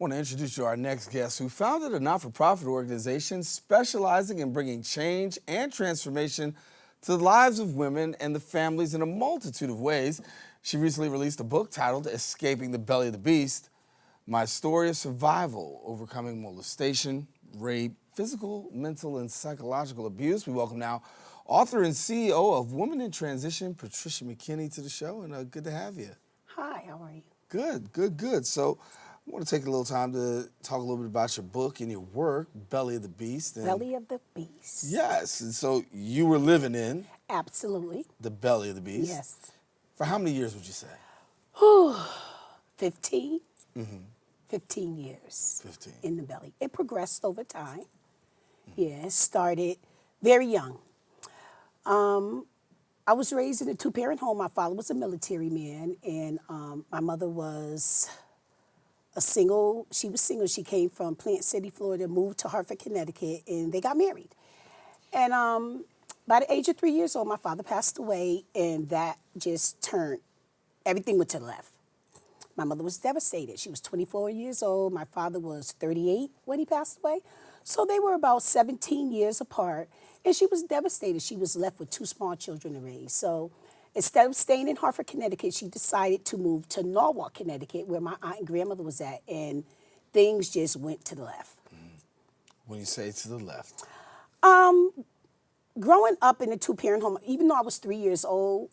want to introduce you to our next guest who founded a not-for-profit organization specializing in bringing change and transformation to the lives of women and the families in a multitude of ways. She recently released a book titled Escaping the Belly of the Beast, My Story of Survival, Overcoming Molestation, Rape, Physical, Mental, and Psychological Abuse. We welcome now author and CEO of Women in Transition, Patricia McKinney, to the show, and good to have you. Hi, how are you? Good. So I want to take a little time to talk a little bit about your book and your work, Belly of the Beast. Belly of the Beast. Yes, and so you were living in Absolutely. the belly of the beast. Yes. For how many years would you say? 15. Mm-hmm. 15 years. 15. In the belly. It progressed over time. Yeah, it started very young. I was raised in a two-parent home. My father was a military man, and my mother was she was single. She came from Plant City, Florida, moved to Hartford, Connecticut, and they got married. And by the age of 3 years old, my father passed away, and that just everything went to the left. My mother was devastated. She was 24 years old. My father was 38 when he passed away. So they were about 17 years apart, and she was devastated. She was left with two small children to raise. So instead of staying in Hartford, Connecticut, she decided to move to Norwalk, Connecticut, where my aunt and grandmother was at, and things just went to the left. When you say to the left? Growing up in a two-parent home, even though I was 3 years old,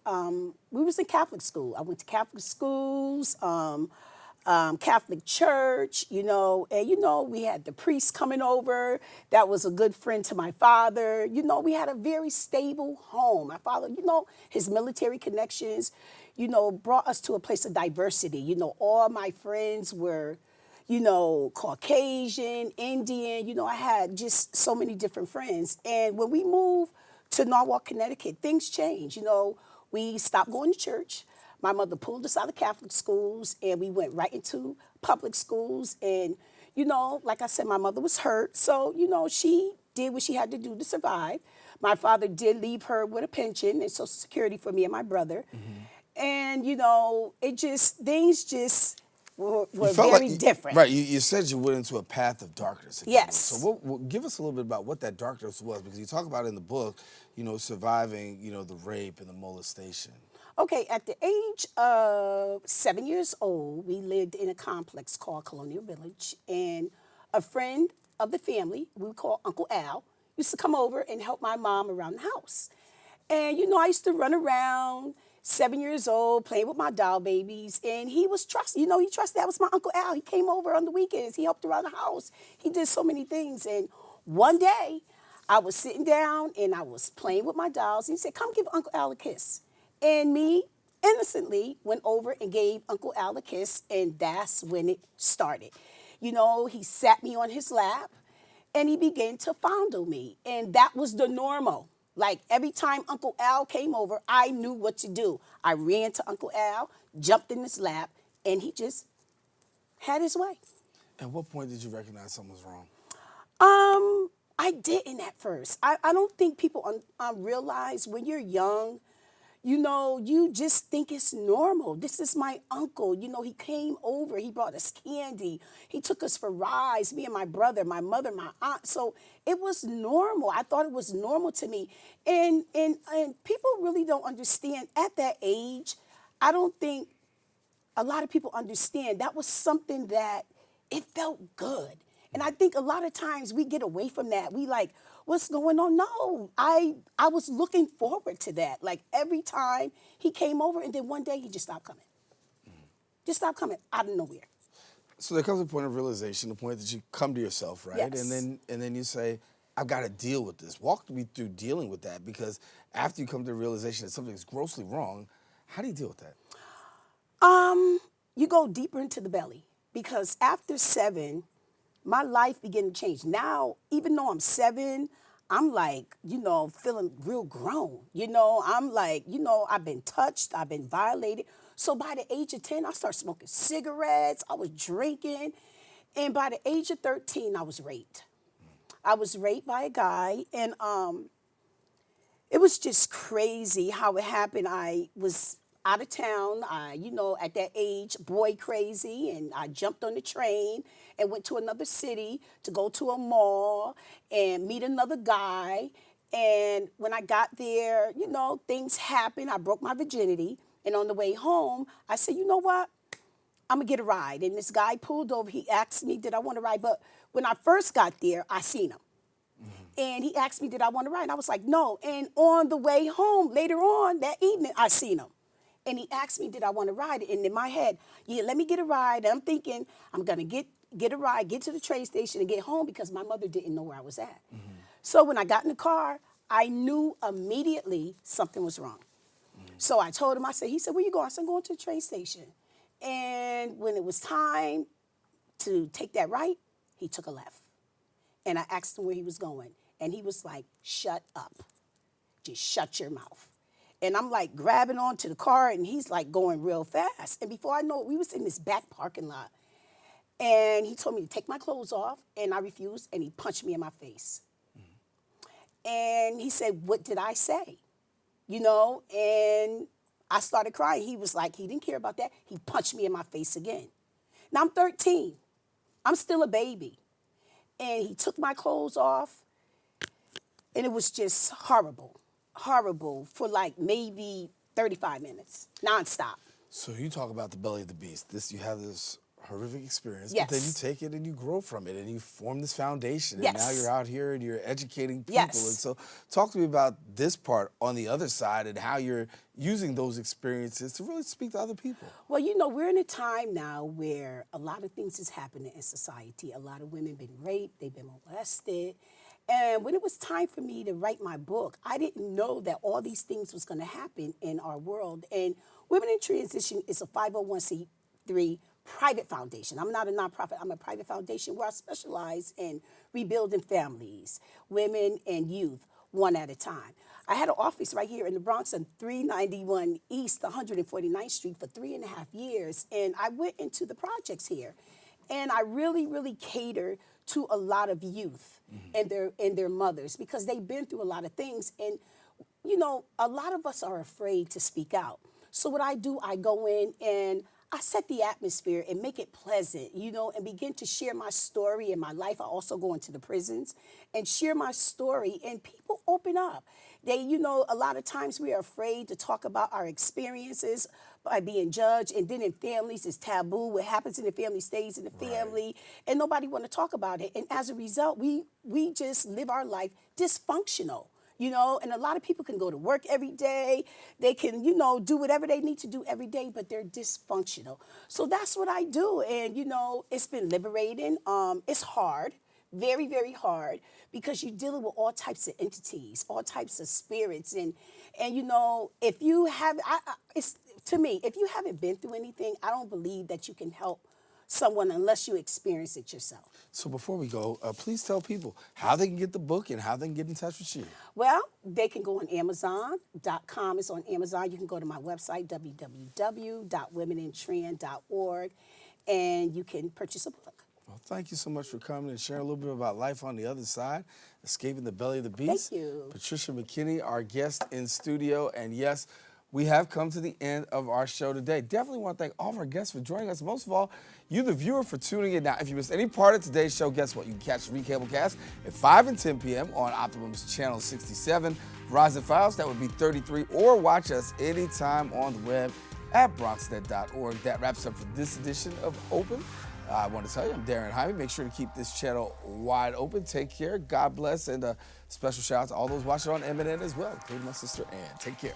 we was in Catholic school. I went to Catholic schools, Catholic church, and we had the priest coming over. That was a good friend to my father. We had a very stable home. My father, his military connections, brought us to a place of diversity. All my friends were, Caucasian, Indian, I had just so many different friends. And when we moved to Norwalk, Connecticut, things changed. We stopped going to church. My mother pulled us out of Catholic schools, and we went right into public schools. And, like I said, my mother was hurt. So, she did what she had to do to survive. My father did leave her with a pension and Social Security for me and my brother. Mm-hmm. And, things just were very different. Right, you said you went into a path of darkness. Yes. So give us a little bit about what that darkness was, because you talk about it in the book, surviving, the rape and the molestation. Okay, at the age of 7 years old, we lived in a complex called Colonial Village, and a friend of the family, we would call Uncle Al, used to come over and help my mom around the house. And, I used to run around, 7 years old, playing with my doll babies, and he was trusted. He trusted. That was my Uncle Al. He came over on the weekends. He helped around the house. He did so many things. And one day, I was sitting down, and I was playing with my dolls, and he said, "Come give Uncle Al a kiss." And me, innocently, went over and gave Uncle Al a kiss, and that's when it started. He sat me on his lap, and he began to fondle me, and that was the normal. Like, every time Uncle Al came over, I knew what to do. I ran to Uncle Al, jumped in his lap, and he just had his way. At what point did you recognize something was wrong? I didn't at first. I don't think people realize when you're young, you just think it's normal. This is my uncle. He came over. He brought us candy. He took us for rides, me and my brother, my mother, my aunt. So it was normal. I thought it was normal to me. And people really don't understand at that age. I don't think a lot of people understand that was something that it felt good. And I think a lot of times we get away from that. We like, what's going on? No, I was looking forward to that. Like, every time he came over, and then one day he just stopped coming. Just stopped coming out of nowhere. So there comes a point of realization, the point that you come to yourself, right? Yes. And then you say, I've got to deal with this. Walk me through dealing with that, because after you come to the realization that something is grossly wrong, how do you deal with that? You go deeper into the belly, because after 7, my life began to change. Now, even though I'm 7, I'm like, feeling real grown. I'm like, I've been touched, I've been violated. So by the age of 10, I started smoking cigarettes, I was drinking. And by the age of 13, I was raped. I was raped by a guy, and it was just crazy how it happened. I was out of town. At that age, boy crazy, and I jumped on the train and went to another city to go to a mall and meet another guy. And when I got there, things happened. I broke my virginity. And on the way home, I said, you know what? I'm going to get a ride. And this guy pulled over. He asked me, did I want to ride? But when I first got there, I seen him. And he asked me, did I want to ride? And I was like, no. And on the way home, later on that evening, I seen him. And he asked me, did I want to ride? And in my head, yeah, let me get a ride. And I'm thinking, I'm going to get a ride, get to the train station and get home because my mother didn't know where I was at. So when I got in the car, I knew immediately something was wrong. So I told him, he said, where you going? I said, I'm going to the train station. And when it was time to take that right, he took a left. And I asked him where he was going. And he was like, shut up. Just shut your mouth. And I'm like grabbing onto the car and he's like going real fast. And before I know it, we was in this back parking lot. And he told me to take my clothes off and I refused and he punched me in my face. And he said, what did I say? And I started crying. He was like, he didn't care about that. He punched me in my face again. Now I'm 13. I'm still a baby. And he took my clothes off. And it was just horrible for like maybe 35 minutes, nonstop. So you talk about the belly of the beast. You have this horrific experience, Yes. but then you take it and you grow from it and you form this foundation. Yes. And now you're out here and you're educating people. Yes. And so talk to me about this part on the other side and how you're using those experiences to really speak to other people. Well, we're in a time now where a lot of things is happening in society. A lot of women been raped, they've been molested. And when it was time for me to write my book, I didn't know that all these things was going to happen in our world. And Women in Transition is a 501c3 private foundation. I'm not a nonprofit. I'm a private foundation where I specialize in rebuilding families, women, and youth one at a time. I had an office right here in the Bronx on 391 East, 149th Street for 3.5 years. And I went into the projects here. And I really, really cater to a lot of youth and their mothers because they've been through a lot of things. And, a lot of us are afraid to speak out. So what I do, I go in and I set the atmosphere and make it pleasant, and begin to share my story and my life. I also go into the prisons and share my story, and people open up. They, a lot of times we are afraid to talk about our experiences by being judged, and then in families it's taboo. What happens in the family stays in the family, and nobody want to talk about it. And as a result, we just live our life dysfunctional. And a lot of people can go to work every day. They can, do whatever they need to do every day, but they're dysfunctional. So that's what I do. And, it's been liberating. It's hard, very, very hard, because you're dealing with all types of entities, all types of spirits. And if you have, to me, if you haven't been through anything, I don't believe that you can help someone unless you experience it yourself. So before we go, please tell people how they can get the book and how they can get in touch with you. Well, they can go on Amazon.com. It's on Amazon. You can go to my website, www.womenintran.org, and you can purchase a book. Well, thank you so much for coming and sharing a little bit about life on the other side, escaping the belly of the beast. Thank you. Patricia McKinney, our guest in studio. And yes, we have come to the end of our show today. Definitely want to thank all of our guests for joining us. Most of all, you, the viewer, for tuning in. Now, if you missed any part of today's show, guess what? You can catch the recablecast at 5 and 10 p.m. on Optimum's Channel 67, Verizon Files, that would be 33, or watch us anytime on the web at bronxnet.org. That wraps up for this edition of Open. I want to tell you, I'm Daren Jaime. Make sure to keep this channel wide open. Take care. God bless. And a special shout out to all those watching on MNN as well, including my sister Ann. Take care.